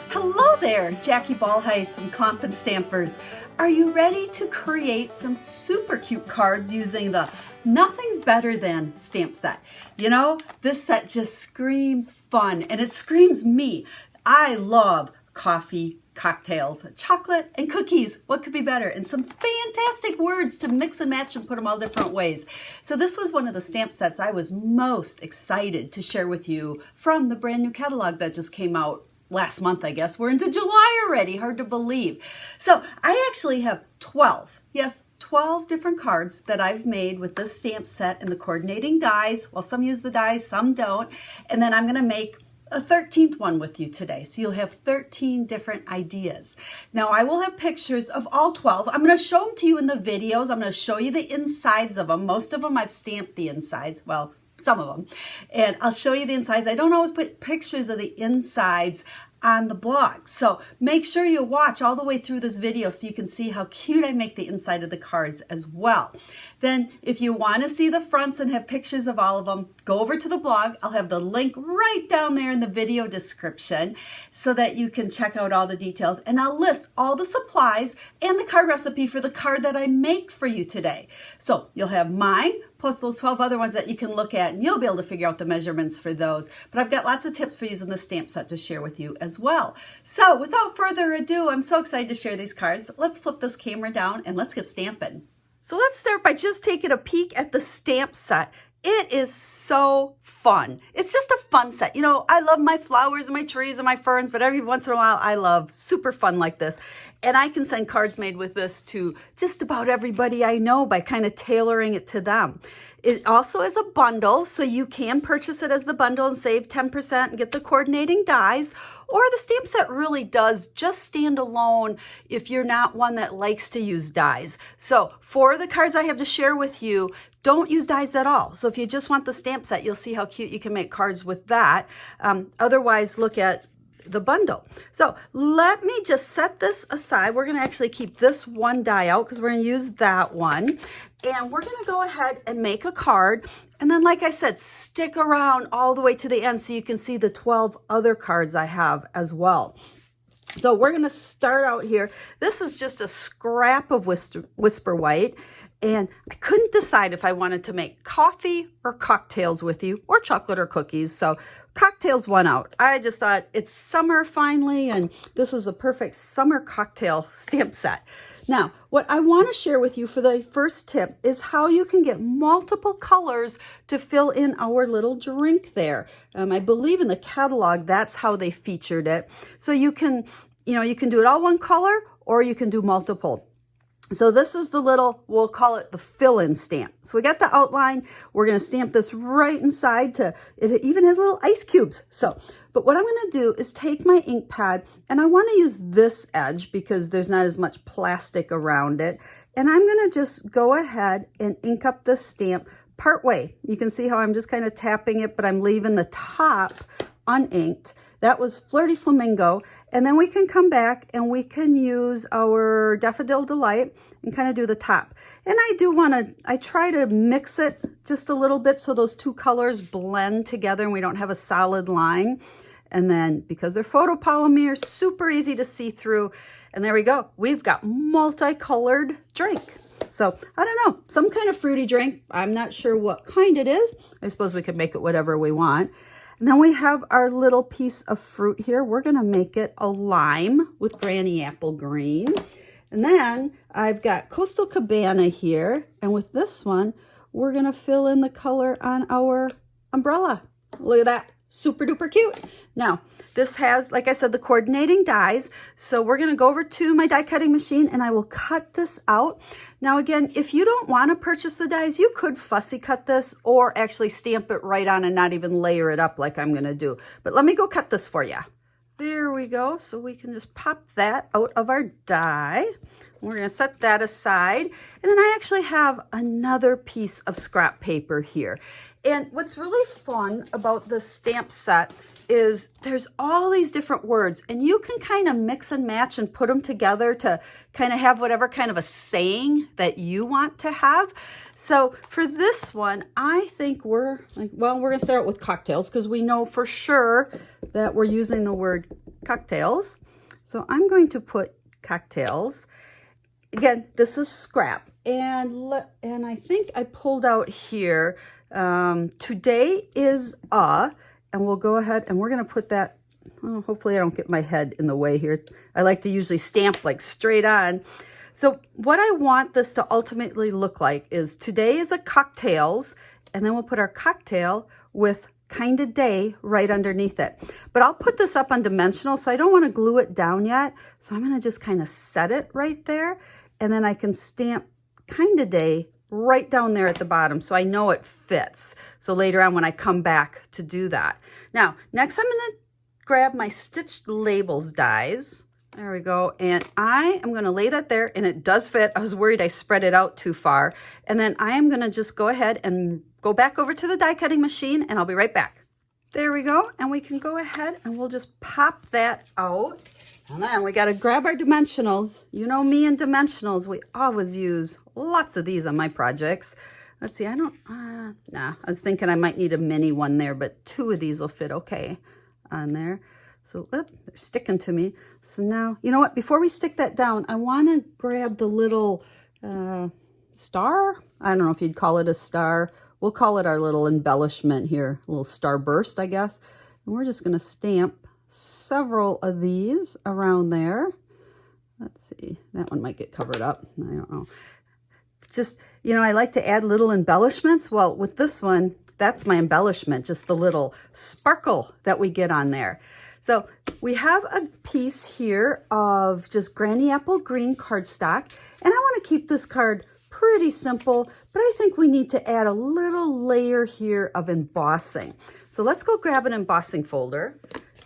Hello there, Jackie Bolhuis from Klompen Stampers. Are you ready to create some super cute cards using the Nothing's Better Than stamp set? You know, this set just screams fun, and it screams me. I love coffee, cocktails, chocolate, and cookies. What could be better? And some fantastic words to mix and match and put them all different ways. So this was one of the stamp sets I was most excited to share with you from the brand new catalog that just came out last month, I guess. We're into July already, hard to believe. So I actually have 12, yes, 12 different cards that I've made with this stamp set and the coordinating dies. Well, some use the dies, some don't. And then I'm gonna make a 13th one with you today. So you'll have 13 different ideas. Now I will have pictures of all 12. I'm gonna show them to you in the videos. I'm gonna show you the insides of them. Most of them I've stamped the insides. Well, some of them. And I'll show you the insides. I don't always put pictures of the insides on the blog. So make sure you watch all the way through this video so you can see how cute I make the inside of the cards as well. Then if you want to see the fronts and have pictures of all of them, go over to the blog. I'll have the link right down there in the video description so that you can check out all the details. And I'll list all the supplies and the card recipe for the card that I make for you today. So you'll have mine, plus those 12 other ones that you can look at, and you'll be able to figure out the measurements for those. But I've got lots of tips for using the stamp set to share with you as well. So without further ado, I'm so excited to share these cards. Let's flip this camera down and let's get stamping. So let's start by just taking a peek at the stamp set. It is so fun. It's just a fun set. You know, I love my flowers and my trees and my ferns, but every once in a while I love super fun like this. And I can send cards made with this to just about everybody I know by kind of tailoring it to them. It also is a bundle, so you can purchase it as the bundle and save 10% and get the coordinating dies. Or the stamp set really does just stand alone if you're not one that likes to use dies. So for the cards I have to share with you, don't use dies at all. So if you just want the stamp set, you'll see how cute you can make cards with that. Otherwise, look at the bundle. So let me just set this aside. We're going to actually keep this one die out because we're going to use that one. And we're going to go ahead and make a card. And then, like I said, stick around all the way to the end so you can see the 12 other cards I have as well. So we're going to start out here. This is just a scrap of Whisper White. And I couldn't decide if I wanted to make coffee or cocktails with you, or chocolate or cookies. So cocktails won out. I just thought it's summer finally, and this is the perfect summer cocktail stamp set. Now, what I want to share with you for the first tip is how you can get multiple colors to fill in our little drink there. I believe in the catalog, that's how they featured it. So you can do it all one color, or you can do multiple. So this is the little, we'll call it the fill-in stamp. So we got the outline. We're going to stamp this right inside it even has little ice cubes. But what I'm going to do is take my ink pad, and I want to use this edge because there's not as much plastic around it. And I'm going to just go ahead and ink up the stamp part way. You can see how I'm just kind of tapping it, but I'm leaving the top uninked. That was Flirty Flamingo. And then we can come back and we can use our Daffodil Delight and kind of do the top. And I try to mix it just a little bit so those two colors blend together and we don't have a solid line. And then because they're photopolymer, super easy to see through. And there we go. We've got multicolored drink. So I don't know, some kind of fruity drink. I'm not sure what kind it is. I suppose we could make it whatever we want. And then we have our little piece of fruit here. We're going to make it a lime with Granny Apple Green. And then I've got Coastal Cabana here. And with this one, we're going to fill in the color on our umbrella. Look at that. Super duper cute. Now, this has, like I said, the coordinating dies. So we're going to go over to my die cutting machine and I will cut this out. Now, again, if you don't want to purchase the dies, you could fussy cut this or actually stamp it right on and not even layer it up like I'm going to do. But let me go cut this for you. There we go. So we can just pop that out of our die. We're going to set that aside. And then I actually have another piece of scrap paper here. And what's really fun about the stamp set is there's all these different words, and you can kind of mix and match and put them together to kind of have whatever kind of a saying that you want to have. So for this one, I think we're going to start with cocktails because we know for sure that we're using the word cocktails. So I'm going to put cocktails. Again, this is scrap. And I think I pulled out here, today is and we'll go ahead and we're going to put that, oh, hopefully I don't get my head in the way here. I like to usually stamp like straight on. So what I want this to ultimately look like is today is a cocktails, and then we'll put our cocktail with kind of day right underneath it. But I'll put this up on dimensional, so I don't want to glue it down yet. So I'm going to just kind of set it right there, and then I can stamp kind of day right down there at the bottom so I know it fits. So later on when I come back to do that. Now, next I'm going to grab my stitched labels dies. There we go. And I am going to lay that there, and it does fit. I was worried I spread it out too far. And then I am going to just go ahead and go back over to the die cutting machine, and I'll be right back. There we go. And we can go ahead and we'll just pop that out. And then we got to grab our dimensionals. You know me and dimensionals. We always use lots of these on my projects. Let's see. I was thinking I might need a mini one there, but 2 of these will fit okay on there. So they're sticking to me. So now, you know what? Before we stick that down, I want to grab the little star. I don't know if you'd call it a star. We'll call it our little embellishment here, a little star burst, I guess. And we're just going to stamp several of these around there. Let's see. That one might get covered up. I don't know. Just, you know, I like to add little embellishments. Well, with this one, that's my embellishment, just the little sparkle that we get on there. So we have a piece here of just Granny Apple Green cardstock, and I want to keep this card pretty simple, but I think we need to add a little layer here of embossing. So let's go grab an embossing folder.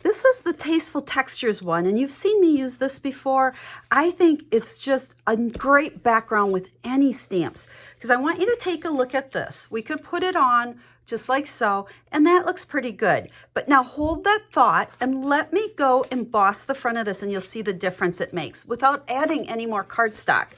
This is the Tasteful Textures one, and you've seen me use this before. I think it's just a great background with any stamps, because I want you to take a look at this. We could put it on just like so, and that looks pretty good. But now hold that thought and let me go emboss the front of this, and you'll see the difference it makes without adding any more cardstock.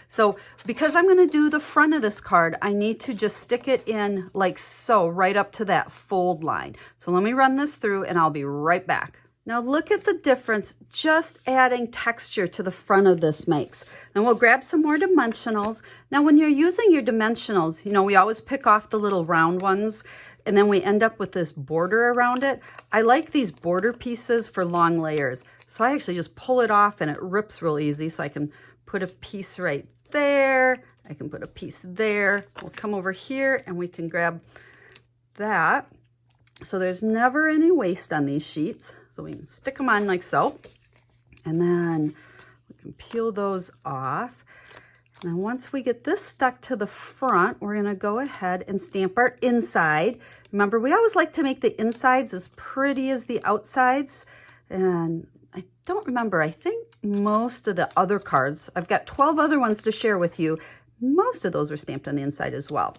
So because I'm going to do the front of this card, I need to just stick it in like so, right up to that fold line. So let me run this through and I'll be right back. Now look at the difference just adding texture to the front of this makes. And we'll grab some more dimensionals. Now when you're using your dimensionals, you know, we always pick off the little round ones and then we end up with this border around it. I like these border pieces for long layers. So I actually just pull it off and it rips real easy. So I can put a piece right there. I can put a piece there. We'll come over here and we can grab that. So there's never any waste on these sheets. So we can stick them on like so. And then we can peel those off. And then once we get this stuck to the front, we're going to go ahead and stamp our inside. Remember, we always like to make the insides as pretty as the outsides. And I don't remember, I think most of the other cards, I've got 12 other ones to share with you. Most of those are stamped on the inside as well.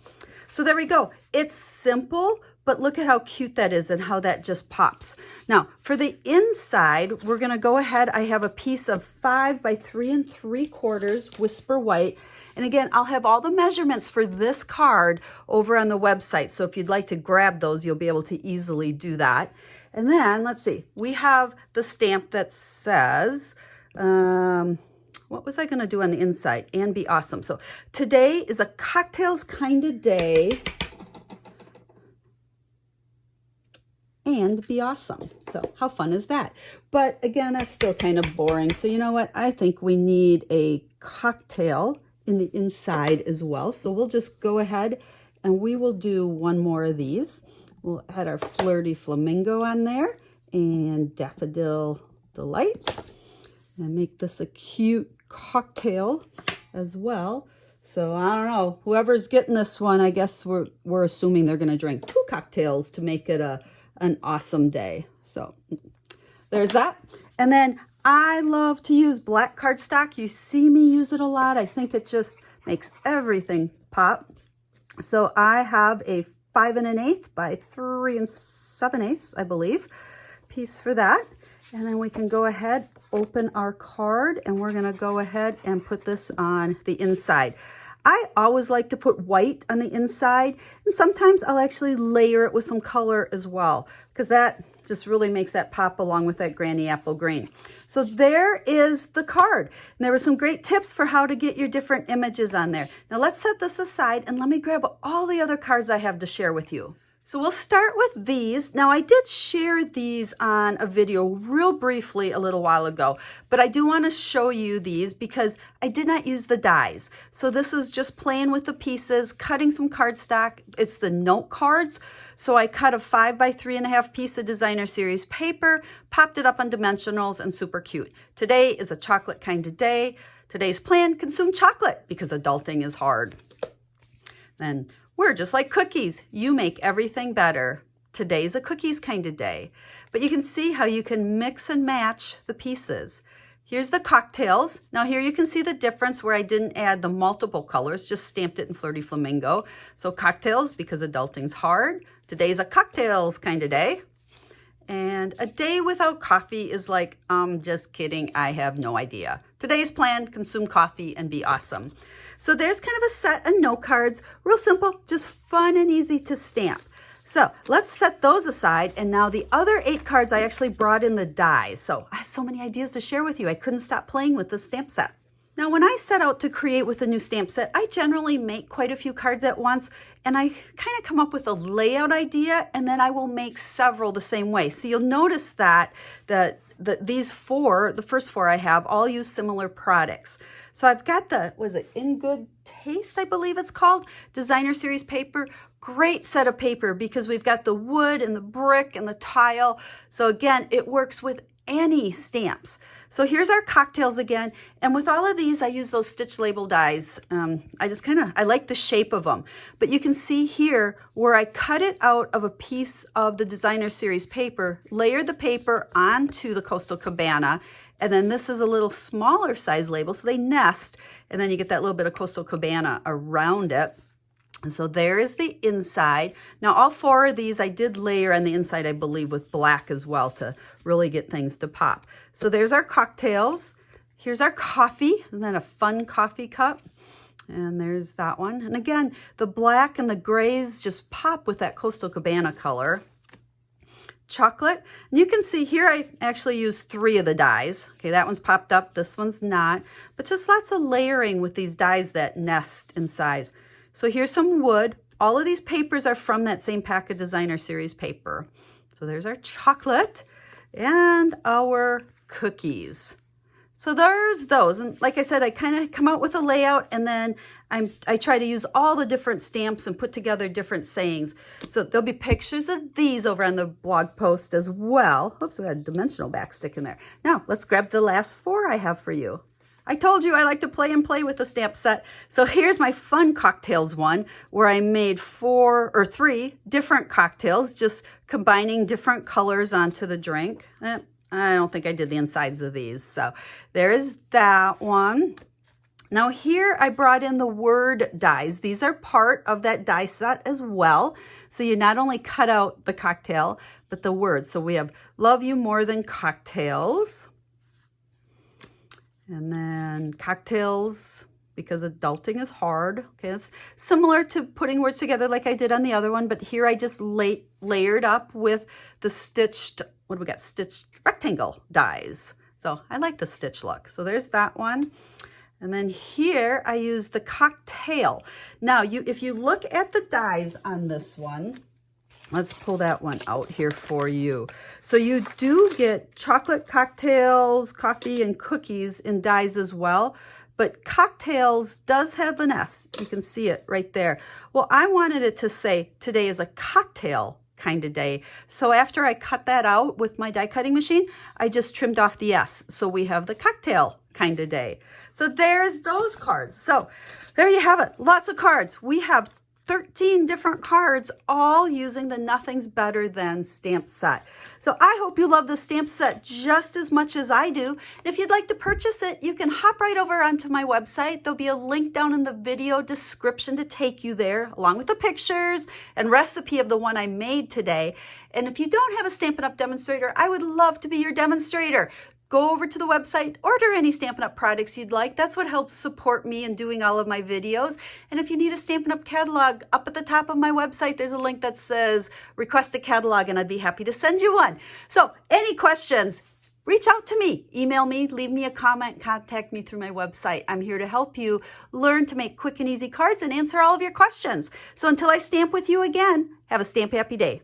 So there we go. It's simple, but look at how cute that is and how that just pops. Now for the inside, we're going to go ahead. I have a piece of 5 by 3 3/4 Whisper White. And again, I'll have all the measurements for this card over on the website. So if you'd like to grab those, you'll be able to easily do that. And then let's see, we have the stamp that says, what was I going to do on the inside? And be awesome. So today is a cocktails kind of day. And be awesome. So how fun is that? But again, that's still kind of boring. So you know what? I think we need a cocktail in the inside as well. So we'll just go ahead and we will do one more of these. We'll add our Flirty Flamingo on there and Daffodil Delight and make this a cute cocktail as well. So I don't know, whoever's getting this one, I guess we're assuming they're going to drink 2 cocktails to make it an awesome day. So there's that. And then I love to use black cardstock. You see me use it a lot. I think it just makes everything pop. So I have a 5 1/8 by 3 7/8, I believe, piece for that. And then we can go ahead, open our card, and we're going to go ahead and put this on the inside. I always like to put white on the inside, and sometimes I'll actually layer it with some color as well, because that just really makes that pop along with that granny apple green. So there is the card. And there were some great tips for how to get your different images on there. Now let's set this aside and let me grab all the other cards I have to share with you. So we'll start with these. Now I did share these on a video real briefly a little while ago, but I do want to show you these because I did not use the dies. So this is just playing with the pieces, cutting some cardstock. It's the note cards. So I cut a 5 by 3.5 piece of designer series paper, popped it up on dimensionals, and super cute. Today is a chocolate kind of day. Today's plan, consume chocolate because adulting is hard. Then we're just like cookies. You make everything better. Today's a cookies kind of day. But you can see how you can mix and match the pieces. Here's the cocktails. Now here you can see the difference where I didn't add the multiple colors, just stamped it in Flirty Flamingo. So cocktails because adulting's hard. Today's a cocktails kind of day. And a day without coffee is like, just kidding, I have no idea. Today's plan, consume coffee and be awesome. So there's kind of a set of note cards, real simple, just fun and easy to stamp. So let's set those aside. And now the other 8 cards, I actually brought in the dies. So I have so many ideas to share with you. I couldn't stop playing with the stamp set. Now, when I set out to create with a new stamp set, I generally make quite a few cards at once, and I kind of come up with a layout idea, and then I will make several the same way. So you'll notice that these 4, the first 4 I have, all use similar products. So I've got the, was it In Good Taste, I believe it's called, designer series paper. Great set of paper because we've got the wood and the brick and the tile. So again, it works with any stamps. So here's our cocktails again. And with all of these, I use those stitch label dies. I like the shape of them. But you can see here where I cut it out of a piece of the designer series paper, layer the paper onto the Coastal Cabana. And then this is a little smaller size label, so they nest. And then you get that little bit of Coastal Cabana around it. And so there is the inside. Now all 4 of these I did layer on the inside, I believe, with black as well to really get things to pop. So there's our cocktails. Here's our coffee, and then a fun coffee cup. And there's that one. And again, the black and the grays just pop with that Coastal Cabana color. Chocolate. And you can see here I actually used 3 of the dies. Okay, that one's popped up, this one's not. But just lots of layering with these dies that nest in size. So here's some wood. All of these papers are from that same pack of designer series paper. So there's our chocolate and our cookies. So there's those. And like I said, I kind of come out with a layout, and then I try to use all the different stamps and put together different sayings. So there'll be pictures of these over on the blog post as well. Oops, we got a dimensional backstick in there. Now let's grab the last 4 I have for you. I told you I like to play with the stamp set. So here's my fun cocktails one where I made 3 different cocktails, just combining different colors onto the drink. I don't think I did the insides of these. So there is that one. Now here I brought in the word dies. These are part of that die set as well. So you not only cut out the cocktail, but the words. So we have love you more than cocktails. And then cocktails, because adulting is hard. Okay, it's similar to putting words together like I did on the other one, but here I just layered up with the stitched, what do we got? Stitched rectangle dies. So I like the stitch look. So there's that one. And then here I use the cocktail. Now, if you look at the dies on this one, let's pull that one out here for you. So you do get chocolate cocktails, coffee, and cookies in dies as well. But cocktails does have an S. You can see it right there. Well, I wanted it to say today is a cocktail kind of day. So after I cut that out with my die cutting machine, I just trimmed off the S. So we have the cocktail kind of day. So there's those cards. So there you have it. Lots of cards. We have 13 different cards, all using the Nothing's Better Than stamp set. So I hope you love the stamp set just as much as I do. And if you'd like to purchase it, you can hop right over onto my website. There'll be a link down in the video description to take you there, along with the pictures and recipe of the one I made today. And if you don't have a Stampin' Up! Demonstrator, I would love to be your demonstrator. Go over to the website, order any Stampin' Up! Products you'd like. That's what helps support me in doing all of my videos. And if you need a Stampin' Up! Catalog, up at the top of my website, there's a link that says request a catalog, and I'd be happy to send you one. So any questions, reach out to me, email me, leave me a comment, contact me through my website. I'm here to help you learn to make quick and easy cards and answer all of your questions. So until I stamp with you again, have a stamp happy day.